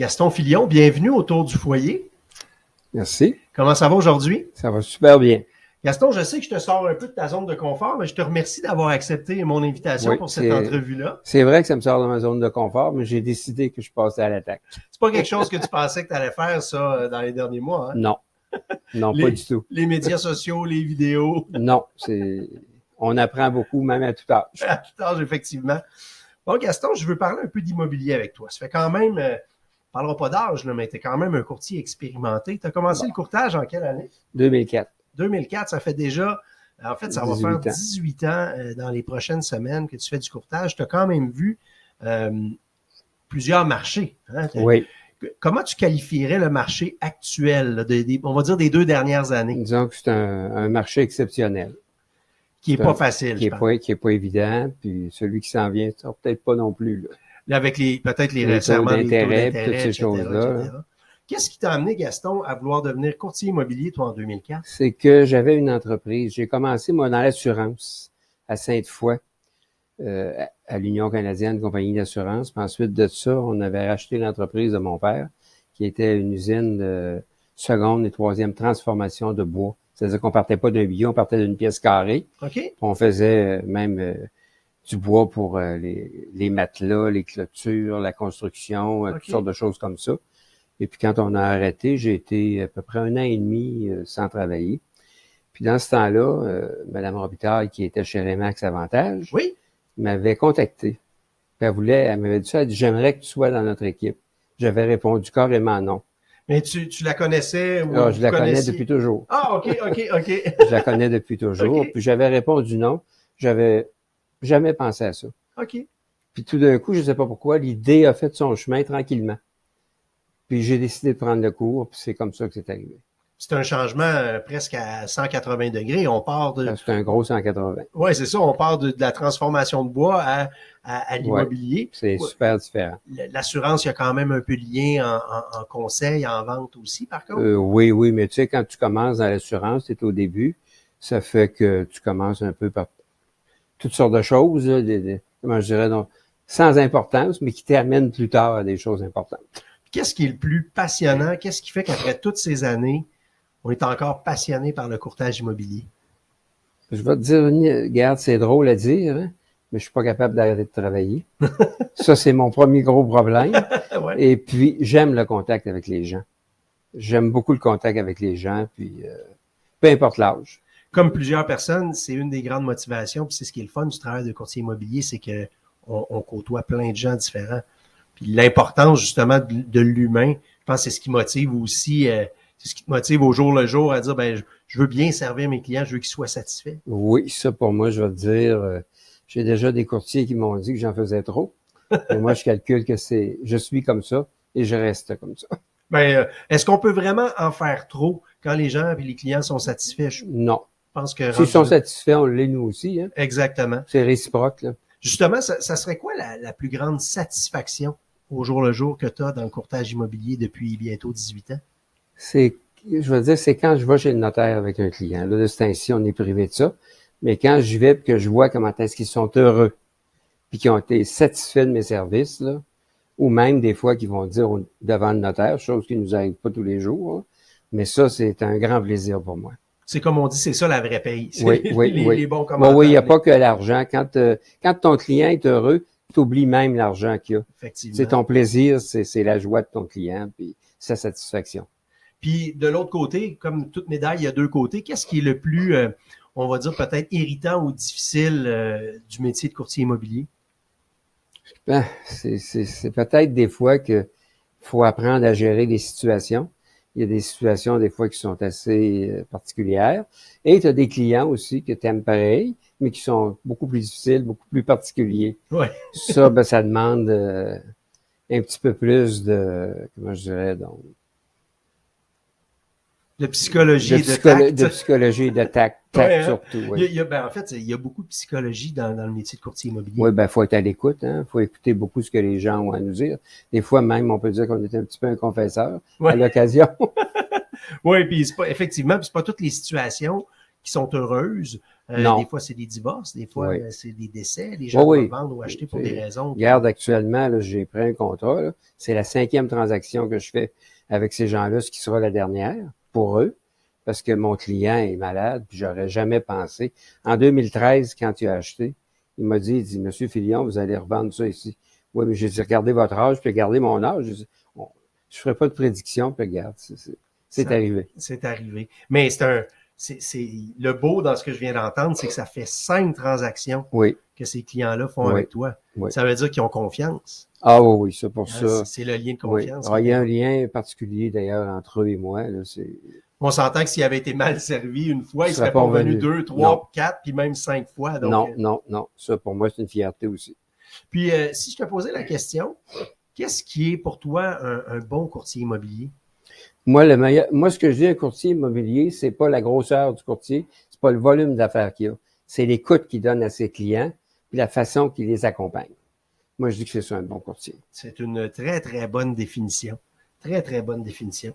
Gaston Filion, bienvenue autour du foyer. Merci. Comment ça va aujourd'hui? Ça va super bien. Gaston, je sais que je te sors un peu de ta zone de confort, mais je te remercie d'avoir accepté mon invitation pour cette entrevue-là. C'est vrai que ça me sort de ma zone de confort, mais j'ai décidé que je passais à l'attaque. C'est pas quelque chose que tu pensais que tu allais faire, ça, dans les derniers mois, hein? Non. Non, pas du tout. Les médias sociaux, les vidéos. Non, on apprend beaucoup, même à tout âge. À tout âge, effectivement. Bon, Gaston, je veux parler un peu d'immobilier avec toi. Ça fait quand même, on parlera pas d'âge, là, mais tu es quand même un courtier expérimenté. Tu as commencé le courtage en quelle année? 2004. 2004, ça fait déjà, en fait, ça va faire 18 ans dans les prochaines semaines que tu fais du courtage. Tu as quand même vu plusieurs marchés. Hein? Oui. Comment tu qualifierais le marché actuel, là, on va dire des 2 dernières années? Disons que c'est un marché exceptionnel. Qui est pas facile, qui est pas évident, puis celui qui s'en vient, ça peut-être pas non plus. Là, avec peut-être les resserrements des taux d'intérêt, toutes ces choses-là. Qu'est-ce qui t'a amené, Gaston, à vouloir devenir courtier immobilier, toi, en 2004? C'est que j'avais une entreprise. J'ai commencé, moi, dans l'assurance, à Sainte-Foy, à l'Union canadienne compagnie d'assurance. Puis ensuite de ça, on avait racheté l'entreprise de mon père, qui était une usine de seconde et troisième transformation de bois. C'est-à-dire qu'on partait pas d'un billet, on partait d'une pièce carrée. OK. On faisait même du bois pour les matelas, les clôtures, la construction, toutes sortes de choses comme ça. Et puis quand on a arrêté, j'ai été à peu près 1 an et demi sans travailler. Puis dans ce temps-là, Mme Robitaille, qui était chez Remax Avantage, oui, m'avait contacté. Puis elle m'avait dit ça, elle dit « J'aimerais que tu sois dans notre équipe ». J'avais répondu carrément non. Mais tu la connaissais ou je la connais depuis toujours. Ah, OK. Je la connais depuis toujours. Okay. Puis j'avais répondu non. J'avais jamais pensé à ça. OK. Puis tout d'un coup, je ne sais pas pourquoi, l'idée a fait son chemin tranquillement. Puis j'ai décidé de prendre le cours, puis c'est comme ça que c'est arrivé. C'est un changement presque à 180 degrés. On part de... C'est un gros 180. Oui, c'est ça. On part de la transformation de bois à l'immobilier. Ouais, c'est super différent. L'assurance, il y a quand même un peu de lien en conseil, en vente aussi, par contre? Oui, mais tu sais, quand tu commences dans l'assurance, c'est au début, ça fait que tu commences un peu par toutes sortes de choses, comment je dirais, donc, sans importance, mais qui t'amènent plus tard à des choses importantes. Qu'est-ce qui est le plus passionnant? Qu'est-ce qui fait qu'après toutes ces années, on est encore passionné par le courtage immobilier? Je vais te dire, regarde, c'est drôle à dire, hein, mais je suis pas capable d'arrêter de travailler. Ça, c'est mon premier gros problème. Ouais. Et puis, j'aime le contact avec les gens. J'aime beaucoup le contact avec les gens, puis peu importe l'âge. Comme plusieurs personnes, c'est une des grandes motivations, puis c'est ce qui est le fun du travail de courtier immobilier, c'est que on côtoie plein de gens différents. Puis l'importance, justement, de l'humain, je pense que c'est ce qui motive aussi... c'est ce qui te motive au jour le jour à dire, je veux bien servir mes clients, je veux qu'ils soient satisfaits. Oui, ça pour moi, je vais te dire, j'ai déjà des courtiers qui m'ont dit que j'en faisais trop. Mais moi, je calcule que je suis comme ça et je reste comme ça. Est-ce qu'on peut vraiment en faire trop quand les gens et les clients sont satisfaits? Non. Je pense que s'ils sont satisfaits, on l'est nous aussi. Hein? Exactement. C'est réciproque, là. Justement, ça serait quoi la plus grande satisfaction au jour le jour que tu as dans le courtage immobilier depuis bientôt 18 ans? Je veux dire, c'est quand je vais chez le notaire avec un client. Là, de ce temps-ci, on est privé de ça. Mais quand j'y vais et que je vois comment est-ce qu'ils sont heureux puis qu'ils ont été satisfaits de mes services, là, ou même des fois qu'ils vont dire devant le notaire, chose qui nous arrive pas tous les jours, hein, mais ça, c'est un grand plaisir pour moi. C'est comme on dit, c'est ça la vraie paye. Oui. Les bons commentaires. Oui, il n'y a pas que l'argent. Quand ton client est heureux, tu oublies même l'argent qu'il y a. Effectivement. C'est ton plaisir, c'est la joie de ton client, puis sa satisfaction. Puis de l'autre côté, comme toute médaille, il y a 2 côtés. Qu'est-ce qui est le plus, on va dire peut-être irritant ou difficile du métier de courtier immobilier? C'est peut-être des fois que faut apprendre à gérer des situations. Il y a des situations des fois qui sont assez particulières. Et tu as des clients aussi que tu aimes pareil, mais qui sont beaucoup plus difficiles, beaucoup plus particuliers. Ouais. Ça, ça demande un petit peu plus comment je dirais, donc... De psychologie et de tact. De psychologie et de tact. Surtout, oui. En fait, il y a beaucoup de psychologie dans le métier de courtier immobilier. Oui, faut être à l'écoute, hein. Faut écouter beaucoup ce que les gens ont à nous dire. Des fois, même, on peut dire qu'on est un petit peu un confesseur à l'occasion. Oui, puis effectivement, c'est pas toutes les situations qui sont heureuses. Non. Des fois, c'est des divorces, des fois, Oui. c'est des décès. Les gens Oui, peuvent vendre ou acheter pour C'est- des raisons. Regarde, actuellement, là, j'ai pris un contrat. Là. C'est la 5e transaction que je fais avec ces gens-là, ce qui sera la dernière pour eux, parce que mon client est malade, puis j'aurais jamais pensé. En 2013, quand il a acheté, il dit, Monsieur Filion, vous allez revendre ça ici. Oui, mais j'ai dit, regardez votre âge, puis regardez mon âge. Je ferai pas de prédiction, puis regarde, c'est Ça- arrivé. C'est arrivé. Mais c'est le beau dans ce que je viens d'entendre, c'est que ça fait 5 transactions Oui, que ces clients-là font Oui. avec toi. Oui. Ça veut dire qu'ils ont confiance. Ah oui, oui, ça pour Hein, ça. c'est le lien de Oui. confiance. Ah, il y a un lien particulier d'ailleurs entre eux et moi. Là, On s'entend que s'il avait été mal servi une fois, il serait serait pas revenu revenu. 2, 3, 4, puis même 5 fois. Donc, Non. Ça, pour moi, c'est une fierté aussi. Puis, si je te posais la question, qu'est-ce qui est pour toi un bon courtier immobilier? Moi, ce que je dis à un courtier immobilier, c'est pas la grosseur du courtier, c'est pas le volume d'affaires qu'il y a. C'est l'écoute qu'il donne à ses clients, puis la façon qu'il les accompagne. Moi, je dis que c'est ça un bon courtier. C'est une très, très bonne définition. Très, très bonne définition.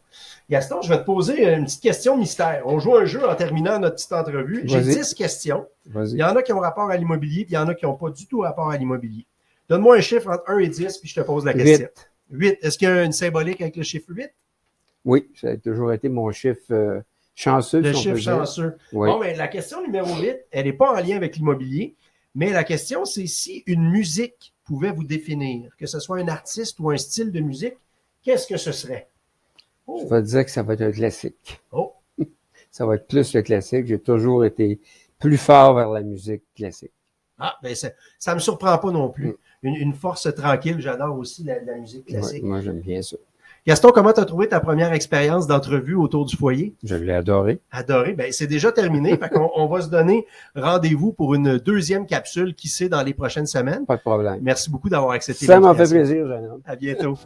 Gaston, je vais te poser une petite question mystère. On joue un jeu en terminant notre petite entrevue. J'ai Vas-y. 10 questions. Il Vas-y. y en a qui ont rapport à l'immobilier, puis il y en a qui n'ont pas du tout rapport à l'immobilier. Donne-moi un chiffre entre 1 et 10, puis je te pose la question. 8. Est-ce qu'il y a une symbolique avec le chiffre 8? Oui, ça a toujours été mon chiffre chanceux. Le si on chiffre peut dire. chanceux. Oui. Bon, ben, la question numéro 8, elle n'est pas en lien avec l'immobilier, mais la question, c'est si une musique pouvait vous définir, que ce soit un artiste ou un style de musique, qu'est-ce que ce serait? Oh. Je vais te dire que ça va être un classique. Oh. Ça va être plus le classique. J'ai toujours été plus fort vers la musique classique. Ah, ben ça me surprend pas non plus. Une force tranquille, j'adore aussi la musique classique. Ouais, moi, j'aime bien ça. Gaston, comment tu as trouvé ta première expérience d'entrevue autour du foyer? Je l'ai adoré. Adoré. Ben, c'est déjà terminé. Fait qu'on on va se donner rendez-vous pour une deuxième capsule, qui sait, dans les prochaines semaines. Pas de problème. Merci beaucoup d'avoir accepté Ça m'a fait l'invitation. plaisir, jeune homme. À bientôt.